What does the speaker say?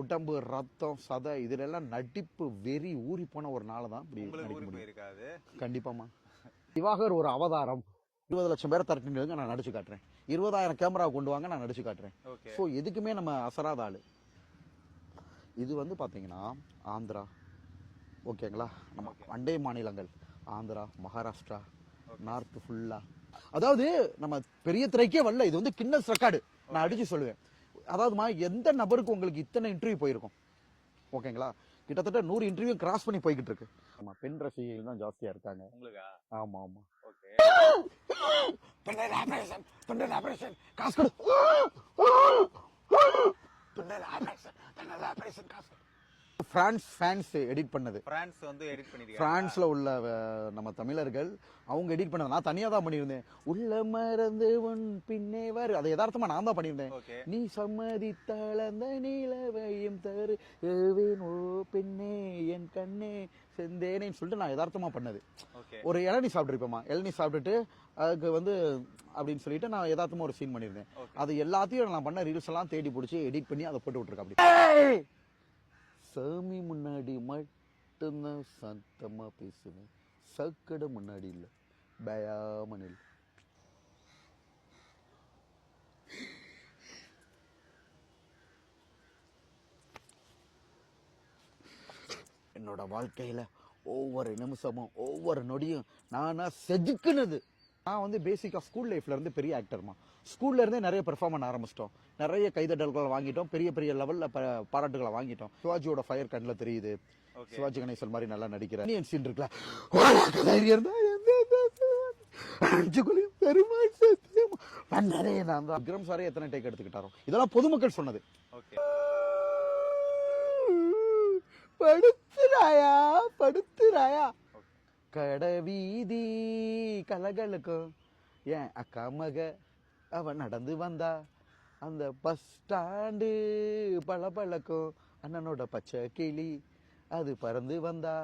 உடம்பு, ரத்தம், சதை இதுலெல்லாம் நடிப்பு வெறி ஊறி போன ஒரு நாள் தான் இப்படி நடிக்க முடியும். கண்டிப்பாமா. திவாகர் ஒரு அவதாரம். 20 லட்சம் பேரை திரட்டிட்டு நான் நடிச்சு காட்டுறேன். 20,000 கேமரா கொண்டு வாங்க, நான் நடிச்சு காட்டுறேன். ஸோ எதுக்குமே நம்ம அசராத ஆளு. இது வந்து பாத்தீங்கன்னா ஆந்திரா, ஓகேங்களா, நம்ம அண்டை மாநிலங்கள் ஆந்திரா, மகாராஷ்டிரா, நார்த் ஃபுல்லா. அதாவது நம்ம பெரிய திரைக்கே வரல, இது வந்து கின்னஸ் ரெக்கார்டு. நான் அடிச்சு சொல்லுவேன். அதாவதுமா எந்த நபருக்கு உங்களுக்கு இத்தனை இன்டர்வியூ போயிருக்கும், ஓகேங்களா, கிட்டத்தட்ட 100 இன்டர்வியூ கிராஸ் பண்ணி போய்கிட்டு இருக்கு. ஆமா, பெண் ரசிகைகள் தான் ஜாஸ்தியா இருக்காங்க. ஆமா ஆமா. காசு கொடு. பிரான்ஸ் ஃபேன்ஸ் எடிட் பண்ணது. பிரான்ஸ்ல உள்ள நம்ம தமிழர்கள் அவங்க எடிட் பண்ணது. நான் தனியா தான் பண்ணியிருந்தேன். உள்ள மறந்து உன் பின்னே வரு, அதை யதார்த்தமா நான் தான் பண்ணியிருந்தேன். நீ சம்மதித்தால் அந்த நீலவையும் தரு ஓ பெண்ணே என் கண்ணே செந்தேனேன்னு சொல்லிட்டு நான் யதார்த்தமா பண்ணது. ஒரு இளநீ சாப்பிட்டுருப்பேமா, இளநீ சாப்பிட்டுட்டு அதுக்கு வந்து அப்படின்னு சொல்லிட்டு நான் யதார்த்தமா ஒரு சீன் பண்ணியிருந்தேன். அது எல்லாத்தையும் நான் பண்ண ரீல்ஸ் எல்லாம் தேடி பிடிச்சி எடிட் பண்ணி அதை போட்டு விட்டுருக்கேன். அப்படி சாமி முன்னாடி மட்டும்தான் சத்தமா பேசுவேன், சக்கடை முன்னாடி இல்ல, பயாமனில். என்னோட வாழ்க்கையில ஒவ்வொரு நிமிஷமும் ஒவ்வொரு நொடியும் நானா செதுக்குனது. நான் வந்து பேசிக்கா ஸ்கூல் லைஃப்ல இருந்து பெரிய ஆக்டர்மா. ஸ்கூல்ல இருந்தே நிறைய பெர்ஃபார்ம் பண்ண ஆரம்பிச்சிட்டோம். நிறைய கைதட்டல்களை வாங்கிட்டோம், பெரிய பெரிய லெவல்ல பாராட்டுகளை வாங்கிட்டோம். சிவாஜியோட ஃபயர் கண்ணில் தெரியுது. சிவாஜி கணேசன் மாதிரி நல்லா நடிக்கிற சீன் இருக்குல்ல, விக்ரம் சாரே எத்தனை டேக் எடுத்துக்கிட்டாரோ, இதெல்லாம் பொதுமக்கள் சொன்னது. படுத்துறாயா படுத்துறாயா கடவீதி கலகளுக்கும் ஏன் அக்கா மக அவன் நடந்து வந்தா, அந்த பஸ் ஸ்டாண்டு பளபளக்கும் அண்ணனோட பச்சை கிளி அது பறந்து வந்தா.